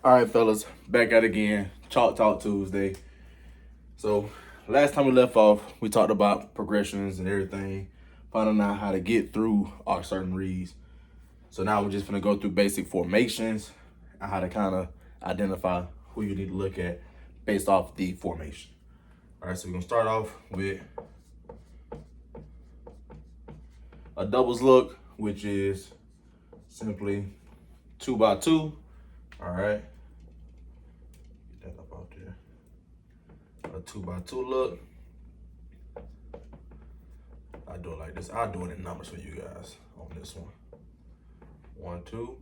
All right, fellas, back at it again. Chalk Talk Tuesday. So, last time we left off, we talked about progressions and everything, finding out how to get through our certain reads. So now we're just gonna go through basic formations and how to kind of identify who you need to look at based off the formation. All right, so we're gonna start off with a doubles look, which is simply 2x2. All right. Get that up out there. A 2x2 look. I do it like this. I'll do it in numbers for you guys on this one. 1, 2.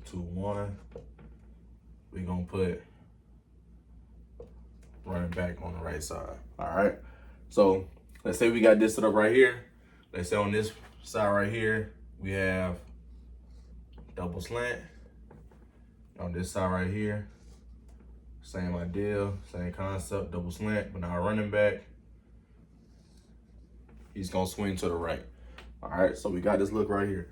2, 1. We're gonna put running back on the right side. All right. So let's say we got this set up right here. Let's say on this side right here, we have double slant. On this side right here, same idea, same concept, double slant, but now running back, he's gonna swing to the right. All right, so we got this look right here.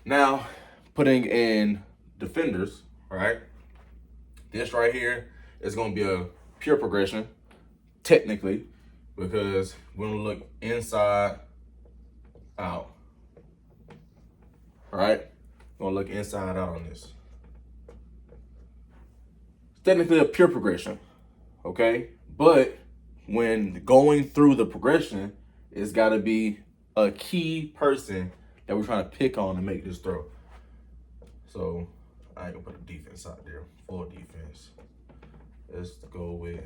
Now, putting in defenders, all right, this right here is gonna be a pure progression, technically, because we're gonna look inside out. All right, we're gonna look inside out on this. Technically a pure progression, okay? But when going through the progression, it's got to be a key person that we're trying to pick on to make this throw. So I ain't gonna put a defense out there, full defense. Let's go with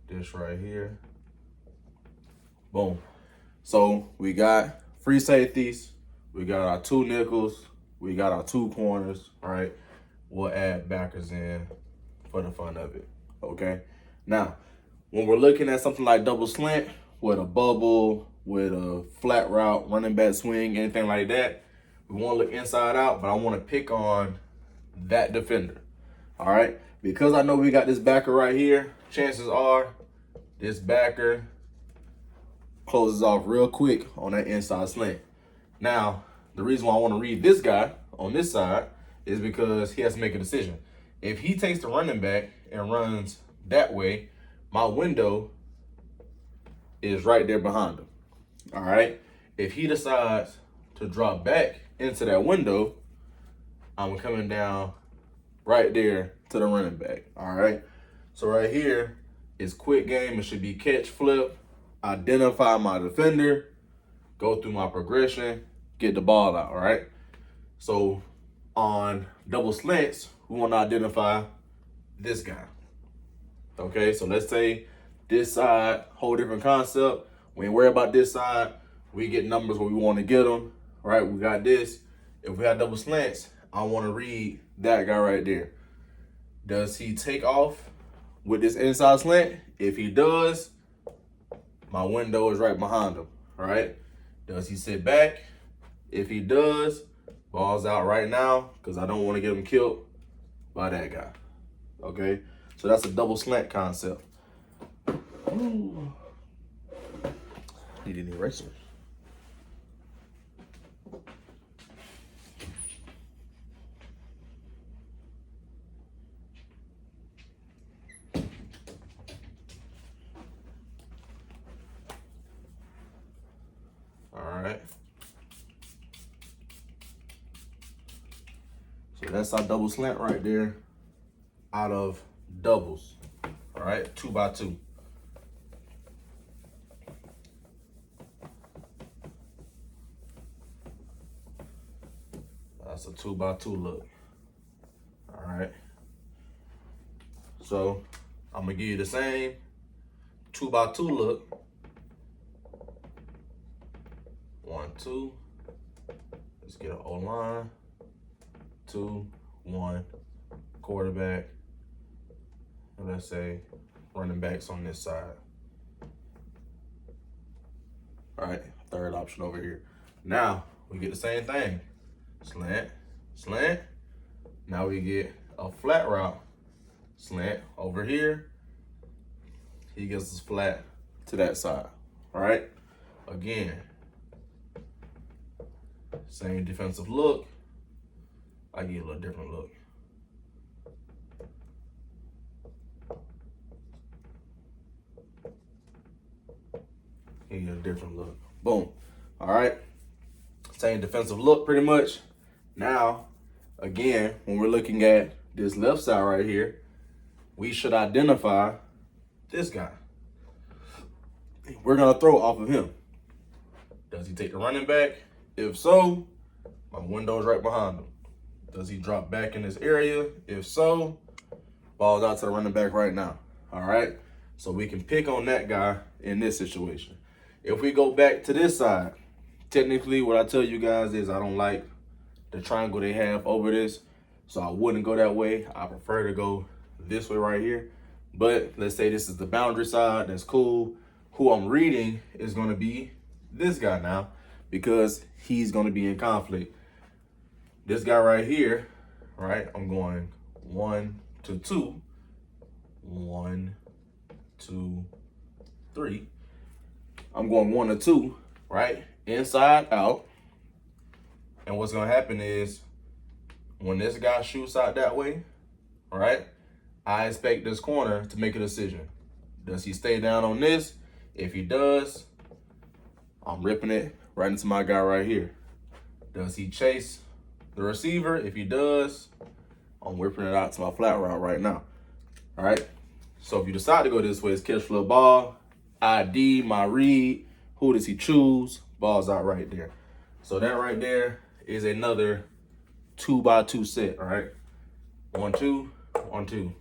this right here. Boom. So we got free safeties, we got our 2 nickels, we got our 2 corners, all right? We'll add backers in for the fun of it, okay? Now, when we're looking at something like double slant with a bubble, with a flat route, running back swing, anything like that, we want to look inside out, but I want to pick on that defender, all right? Because I know we got this backer right here, chances are this backer closes off real quick on that inside slant. Now, the reason why I want to read this guy on this side is because he has to make a decision. If he takes the running back and runs that way, my window is right there behind him. All right. If he decides to drop back into that window, I'm coming down right there to the running back. All right. So right here is quick game. It should be catch, flip, identify my defender, go through my progression, get the ball out. All right. So on double slants, we want to identify this guy. Okay, so let's say this side, whole different concept. We ain't worry about this side. We get numbers where we want to get them. All right, we got this. If we have double slants, I want to read that guy right there. Does he take off with this inside slant? If he does, my window is right behind him. All right, does he sit back? If he does, ball's out right now because I don't want to get him killed by that guy. Okay, so that's a double slant concept. Ooh. Need any erasers? All right. So that's our double slant right there out of doubles. All right, 2x2. That's a 2x2 look. All right. So I'm gonna give you the same 2x2 look. 1, 2. Let's get an O-line. 2, 1. Quarterback. And let's say running backs on this side. All right, third option over here. Now we get the same thing. Slant, slant. Now we get a flat route. Slant over here. He gets us flat to that side. All right. Again, same defensive look. I get a little different look. He get a different look. Boom. All right. Same defensive look pretty much. Now, again, when we're looking at this left side right here, we should identify this guy. We're going to throw off of him. Does he take the running back? If so, my window's right behind him. Does he drop back in this area? If so, ball's out to the running back right now. All right? So we can pick on that guy in this situation. If we go back to this side, technically what I tell you guys is I don't like the triangle they have over this. So I wouldn't go that way. I prefer to go this way right here. But let's say this is the boundary side. That's cool. Who I'm reading is going to be this guy now because he's going to be in conflict. This guy right here, right? I'm going 1 to 2. 1, 2, 3. I'm going 1 to 2, right? Inside out. And what's going to happen is when this guy shoots out that way, all right, I expect this corner to make a decision. Does he stay down on this? If he does, I'm ripping it right into my guy right here. Does he chase the receiver? If he does, I'm whipping it out to my flat route right now. All right. So if you decide to go this way, it's catch for the ball, ID, my read. Who does he choose? Ball's out right there. So that right there is another 2x2 set. All right. 1, 2, 1, 2.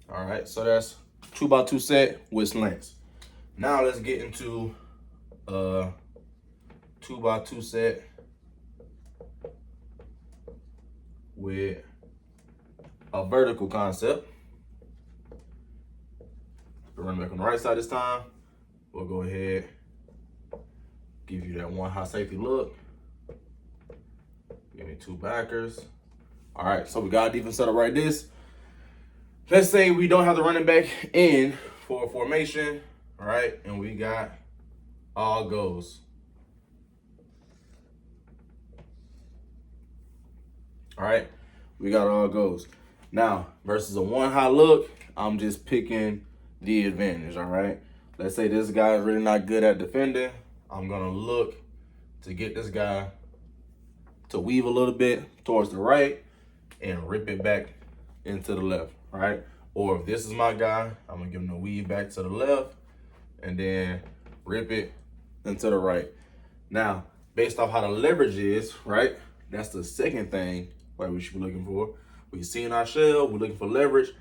All right, so that's 2x2 set with slants. Now let's get into 2x2 set with a vertical concept. We're running back on the right side this time. We'll go ahead, give you that one high safety look. Give me 2 backers. All right, so we got a defense set up right this. Let's say we don't have the running back in for a formation, all right, and we got all goes. All right, we got all goes. Now, versus a 1 high look, I'm just picking the advantage, all right? Let's say this guy's really not good at defending. I'm going to look to get this guy to weave a little bit towards the right and rip it back into the left. Right? Or if this is my guy, I'm gonna give him the weave back to the left and then rip it into the right. Now, based off how the leverage is, right? That's the second thing that we should be looking for. We've seen our shell, we're looking for leverage.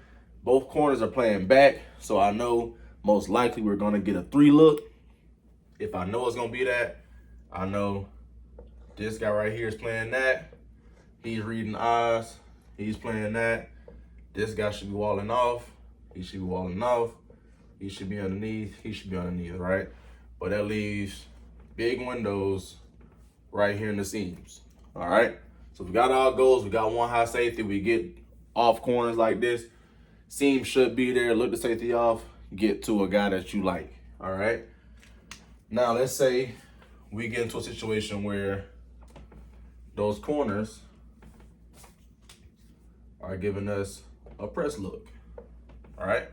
Both corners are playing back, so I know most likely we're gonna get a 3 look. If I know it's gonna be that, I know this guy right here is playing that. He's reading eyes, he's playing that. This guy should be walling off. He should be walling off. He should be underneath. He should be underneath, right? But that leaves big windows right here in the seams, all right? So we got all goals. We got 1 high safety. We get off corners like this. Seam should be there. Look the safety off. Get to a guy that you like, all right? Now, let's say we get into a situation where those corners are giving us a press look, all right?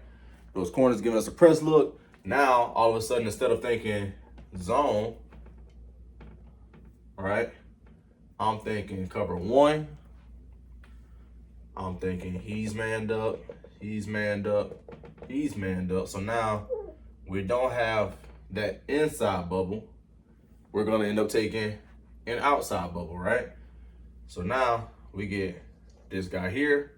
Those corners giving us a press look. Now, all of a sudden, instead of thinking zone, all right, I'm thinking cover 1. I'm thinking he's manned up, he's manned up, he's manned up. So now we don't have that inside bubble. We're gonna end up taking an outside bubble, right? So now we get this guy here,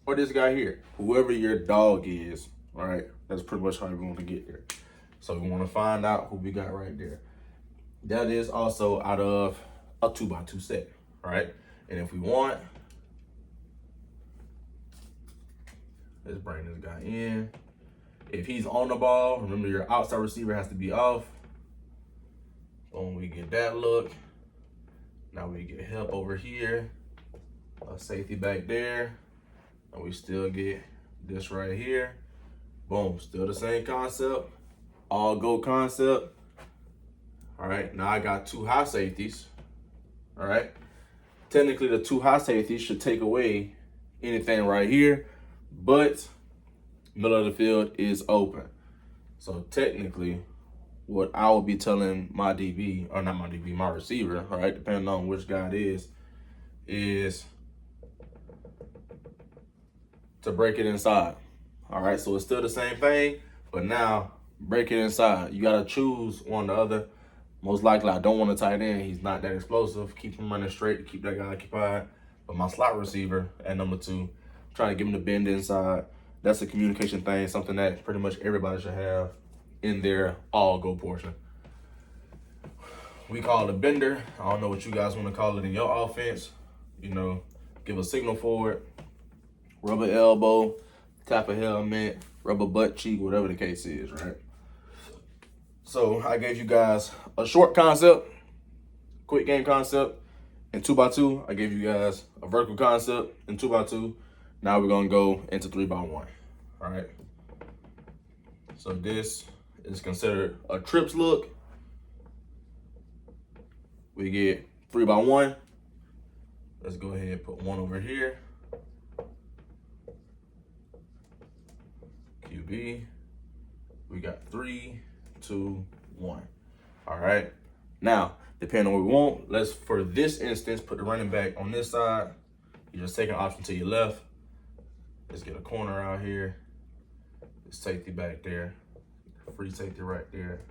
or this guy here, whoever your dog is, all right? That's pretty much how we're going to get there. So we want to find out who we got right there. That is also out of a 2x2 set, all right? And if we want, let's bring this guy in. If he's on the ball, remember your outside receiver has to be off. Boom, we get that look. Now we get help over here, a safety back there, and we still get this right here. Boom, still the same concept, all go concept. All right, now I got 2 high safeties. All right, technically the 2 high safeties should take away anything right here, but middle of the field is open. So technically, what I will be telling my DB, or not my DB, my receiver, all right, depending on which guy it is to break it inside. All right, so it's still the same thing, but now break it inside. You gotta choose one or the other. Most likely, I don't want a tight end. He's not that explosive. Keep him running straight to keep that guy occupied. But my slot receiver at number 2, I'm trying to give him the bend inside. That's a communication thing, something that pretty much everybody should have in their all-go portion. We call it a bender. I don't know what you guys want to call it in your offense. You know, give a signal for it. Rubber elbow, tap a helmet, rubber butt cheek, whatever the case is, right? So I gave you guys a short concept, quick game concept, and 2x2. I gave you guys a vertical concept and 2x2. Now we're gonna go into 3x1. All right. So this is considered a trips look. We get 3x1. Let's go ahead and put 1 over here. QB. We got 3, 2, 1. All right. Now, depending on what we want, let's, for this instance, put the running back on this side. You just take an option to your left. Let's get a corner out here. The safety back there. Free safety right there.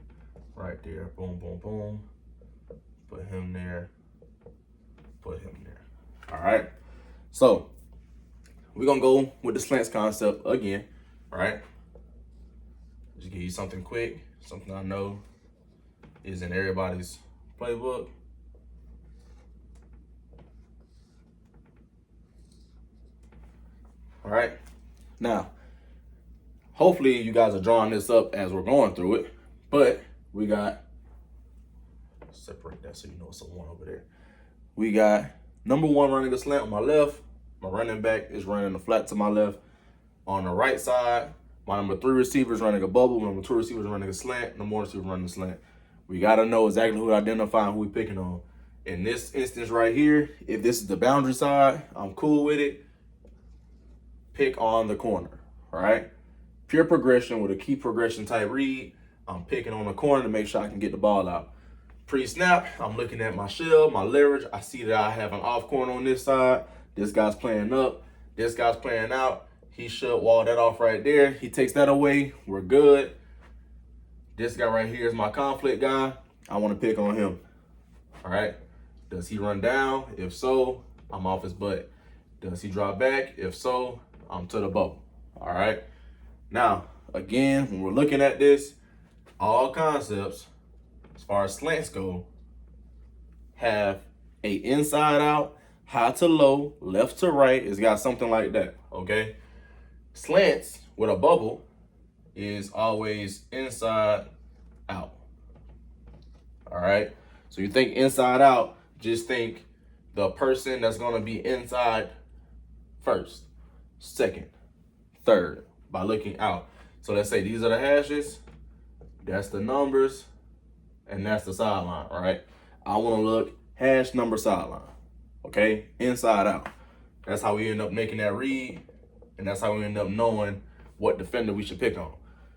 Right there. Boom, boom, boom. Put him there. Put him there. All right. So, we're going to go with the slants concept again. All right. Just give you something quick. Something I know is in everybody's playbook. All right. Now, hopefully you guys are drawing this up as we're going through it, but we got, separate that so you know it's a 1 over there. We got number 1 running a slant on my left. My running back is running a flat to my left. On the right side, my number 3 receiver is running a bubble. My number 2 receiver is running a slant. Number 1 receiver running a slant. We got to know exactly who to identify and who we picking on. In this instance right here, if this is the boundary side, I'm cool with it. Pick on the corner, all right? Pure progression with a key progression type read. I'm picking on the corner to make sure I can get the ball out. Pre-snap, I'm looking at my shell, my leverage. I see that I have an off corner on this side. This guy's playing up. This guy's playing out. He should wall that off right there. He takes that away. We're good. This guy right here is my conflict guy. I want to pick on him. All right. Does he run down? If so, I'm off his butt. Does he drop back? If so, I'm to the bubble. All right. Now, again, when we're looking at this, all concepts, as far as slants go, have a inside out, high to low, left to right. It's got something like that, okay? Slants with a bubble is always inside out, all right? So you think inside out, just think the person that's gonna be inside first, second, third, by looking out. So let's say these are the hashes, that's the numbers, and that's the sideline, all right? I wanna look hash number sideline, okay? Inside out. That's how we end up making that read, and that's how we end up knowing what defender we should pick on.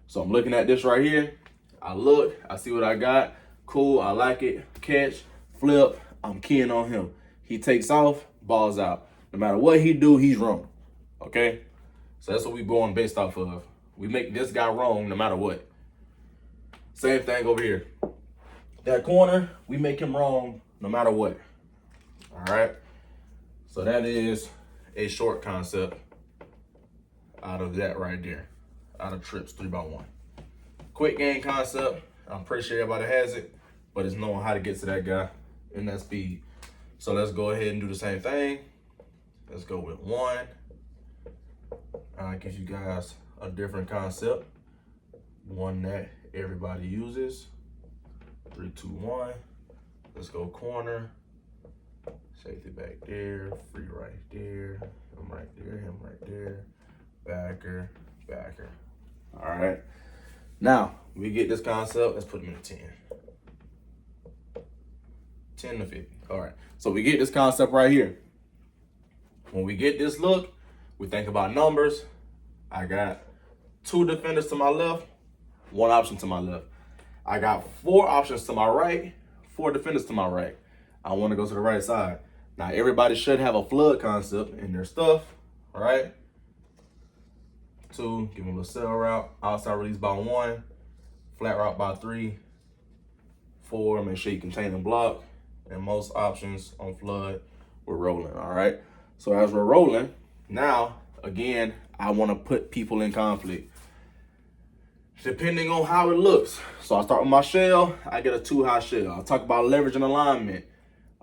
So I'm looking at this right here. I look, I see what I got. Cool, I like it. Catch, flip, I'm keying on him. He takes off, ball's out. No matter what he do, he's wrong, okay? So that's what we going based off of. We make this guy wrong no matter what. Same thing over here. That corner, we make him wrong no matter what. All right? So that is a short concept out of that right there. Out of trips 3x1. Quick game concept. I'm pretty sure everybody has it, but it's knowing how to get to that guy in that speed. So let's go ahead and do the same thing. Let's go with 1. I'll give you guys a different concept. One that everybody uses. 3, 2, 1. Let's go corner. Safety back there, free right there, him right there, him right there, backer, backer. All right. Now, we get this concept, let's put him in 10. 10 to 50. All right. So we get this concept right here. When we get this look, we think about numbers. I got 2 defenders to my left, 1 option to my left. I got 4 options to my right, 4 defenders to my right. I want to go to the right side. Now, everybody should have a flood concept in their stuff, all right? 2, give them a cell route, outside release by 1, flat route by 3, 4, make sure you contain and block, and most options on flood, we're rolling, all right? So as we're rolling, now, again, I want to put people in conflict, depending on how it looks. So I start with my shell, I get a 2-high shell. I'll talk about leverage and alignment.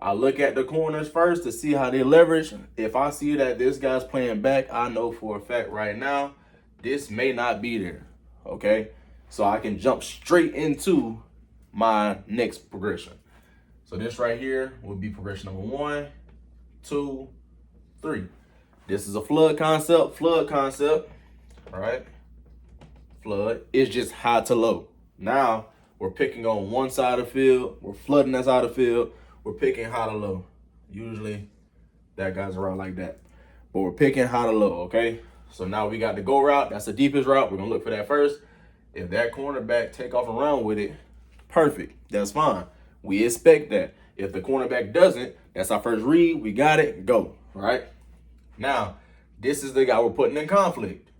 I look at the corners first to see how they leverage. If I see that this guy's playing back, I know for a fact right now, this may not be there, okay? So I can jump straight into my next progression. So this right here would be progression number 1, 2, 3. This is a flood concept, all right? Flood is just high to low. Now, we're picking on one side of the field, we're flooding that side of the field, we're picking high to low. Usually, that guy's a route like that. But we're picking high to low, okay? So now we got the go route. That's the deepest route. We're going to look for that first. If that cornerback take off and run with it, perfect. That's fine. We expect that. If the cornerback doesn't, that's our first read. We got it. Go, all right? Now, this is the guy we're putting in conflict,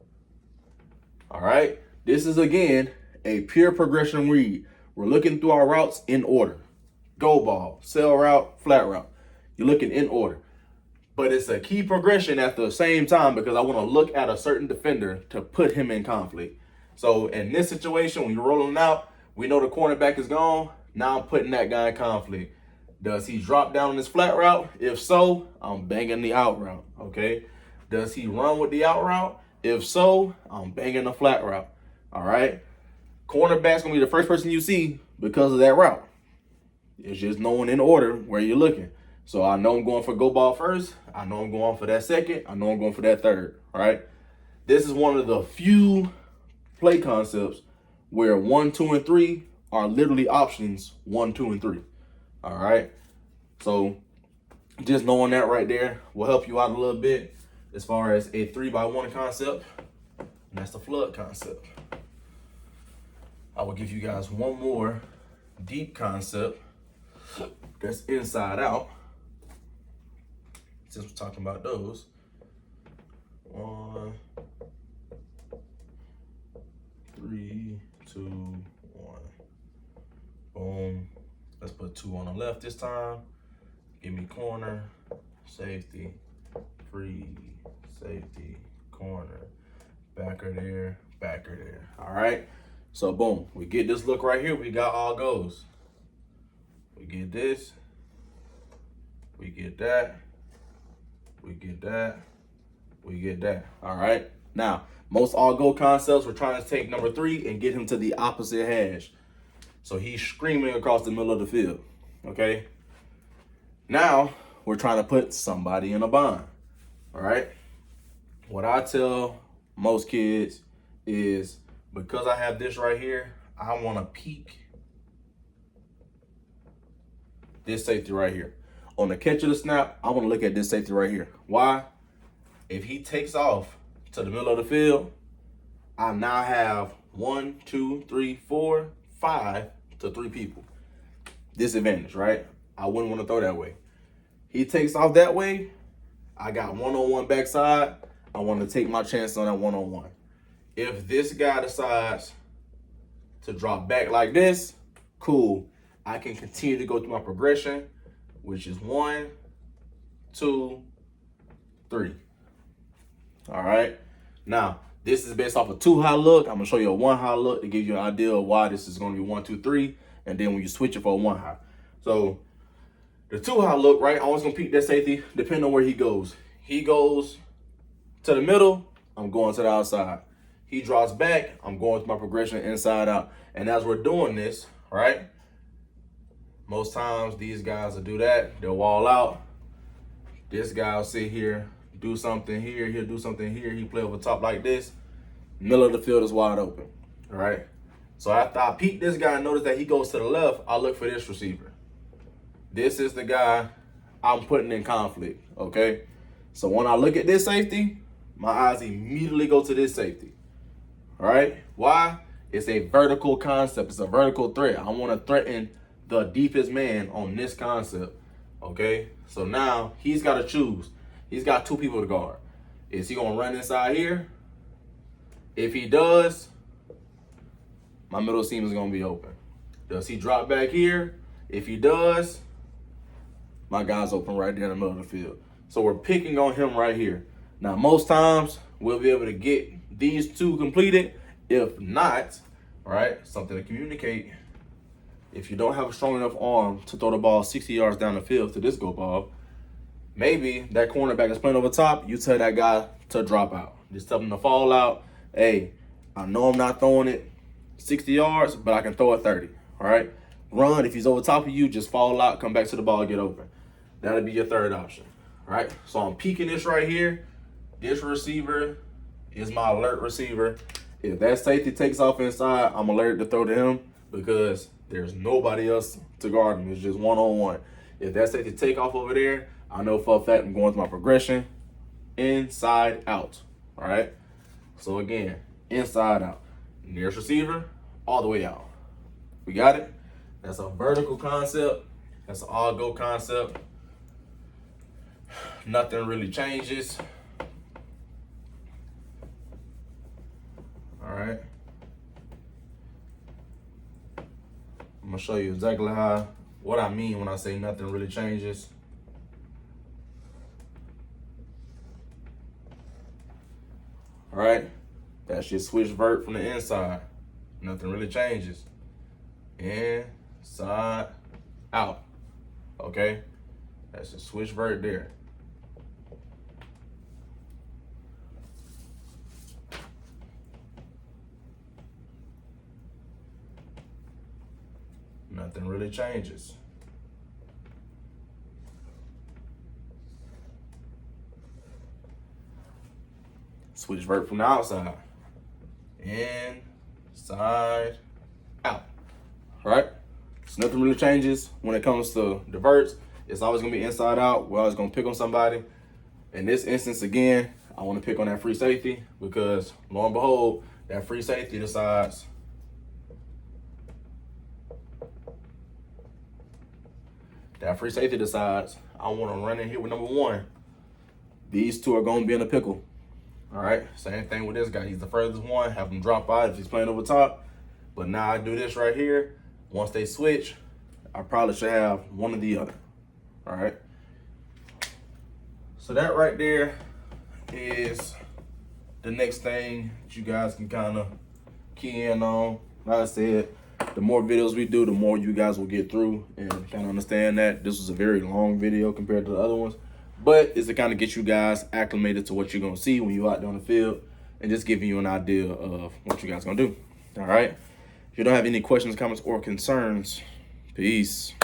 all right? This is, again, a pure progression read. We're looking through our routes in order. Go ball, cell route, flat route. You're looking in order. But it's a key progression at the same time because I want to look at a certain defender to put him in conflict. So in this situation, when you're rolling out, we know the cornerback is gone. Now I'm putting that guy in conflict. Does he drop down on his flat route? If so, I'm banging the out route, okay? Does he run with the out route? If so, I'm banging the flat route, all right? Cornerback's going to be the first person you see because of that route. It's just knowing in order where you're looking. So I know I'm going for go ball first. I know I'm going for that second. I know I'm going for that third, all right? This is one of the few play concepts where 1, 2, and 3 are literally options 1, 2, and 3, all right? So just knowing that right there will help you out a little bit as far as a 3-by-1 concept. And that's the flood concept. I will give you guys one more deep concept that's inside out. Since we're talking about those. 1, 3, 2, 1. Boom. Let's put 2 on the left this time. Give me corner, safety, free, safety, corner, backer there, backer there. All right. So boom, we get this look right here. We got all goes. We get this. We get that. We get that. We get that. All right. Now, most all-go concepts, we're trying to take number 3 and get him to the opposite hash. So he's screaming across the middle of the field. Okay. Now, we're trying to put somebody in a bind. All right. What I tell most kids is because I have this right here, I want to peek this safety right here. On the catch of the snap, I want to look at this safety right here. Why? If he takes off to the middle of the field, I now have 1, 2, 3, 4, 5 to 3 people. Disadvantage, right? I wouldn't want to throw that way. He takes off that way, I got one-on-one backside. I want to take my chance on that one-on-one. If this guy decides to drop back like this, cool. I can continue to go through my progression, which is 1, 2, 3. All right. Now, this is based off a 2-high look. I'm going to show you a 1-high look to give you an idea of why this is going to be 1, 2, 3. And then when you switch it for a 1-high. So the 2-high look, right? I'm always going to peek that safety depending on where he goes. He goes to the middle, I'm going to the outside. He drops back, I'm going through my progression inside out. And as we're doing this, right? Most times these guys will do that. They'll wall out. This guy will sit here, do something here, he'll do something here, he play over top like this. Middle of the field is wide open, all right? So after I peek this guy and notice that he goes to the left, I look for this receiver. This is the guy I'm putting in conflict, okay? So when I look at this safety, my eyes immediately go to this safety, all right? Why? It's a vertical concept. It's a vertical threat. I want to threaten the deepest man on this concept, okay? So now he's got to choose. He's got two people to guard. Is he going to run inside here? If he does, my middle seam is going to be open. Does he drop back here? If he does, my guy's open right there in the middle of the field. So we're picking on him right here. Now, most times we'll be able to get these two completed. If not, all right, something to communicate. If you don't have a strong enough arm to throw the ball 60 yards down the field to this go ball, maybe that cornerback is playing over top, you tell that guy to drop out. Just tell him to fall out. Hey, I know I'm not throwing it 60 yards, but I can throw it 30, all right? Run. If he's over top of you, just fall out, come back to the ball, get open. That'll be your third option, all right? So I'm peeking this right here. This receiver is my alert receiver. If that safety takes off inside, I'm alerted to throw to him because there's nobody else to guard him. It's just one-on-one. If that safety take off over there, I know for a fact I'm going through my progression inside out, all right? So again, inside out. Nearest receiver, all the way out. We got it? That's a vertical concept. That's an all-go concept. Nothing really changes. All right. I'm gonna show you exactly what I mean when I say nothing really changes. All right. That's your switch vert from the inside. Nothing really changes. Inside, out. Okay? That's the switch vert there. Nothing really changes. Switch vert from the outside. Inside, out. All right? So nothing really changes when it comes to the verts. It's always gonna be inside out. We're always gonna pick on somebody. In this instance, again, I wanna pick on that free safety because lo and behold, that free safety decides I wanna run in here with number one. These two are gonna be in a pickle. All right, same thing with this guy. He's the furthest one. Have him drop out if he's playing over top. But now I do this right here. Once they switch, I probably should have one or the other. All right. So that right there is the next thing that you guys can kind of key in on. Like I said, the more videos we do, the more you guys will get through and kind of understand that this was a very long video compared to the other ones. But it's to kind of get you guys acclimated to what you're going to see when you're out there on the field and just giving you an idea of what you guys going to do. All right. If you don't have any questions, comments, or concerns, peace.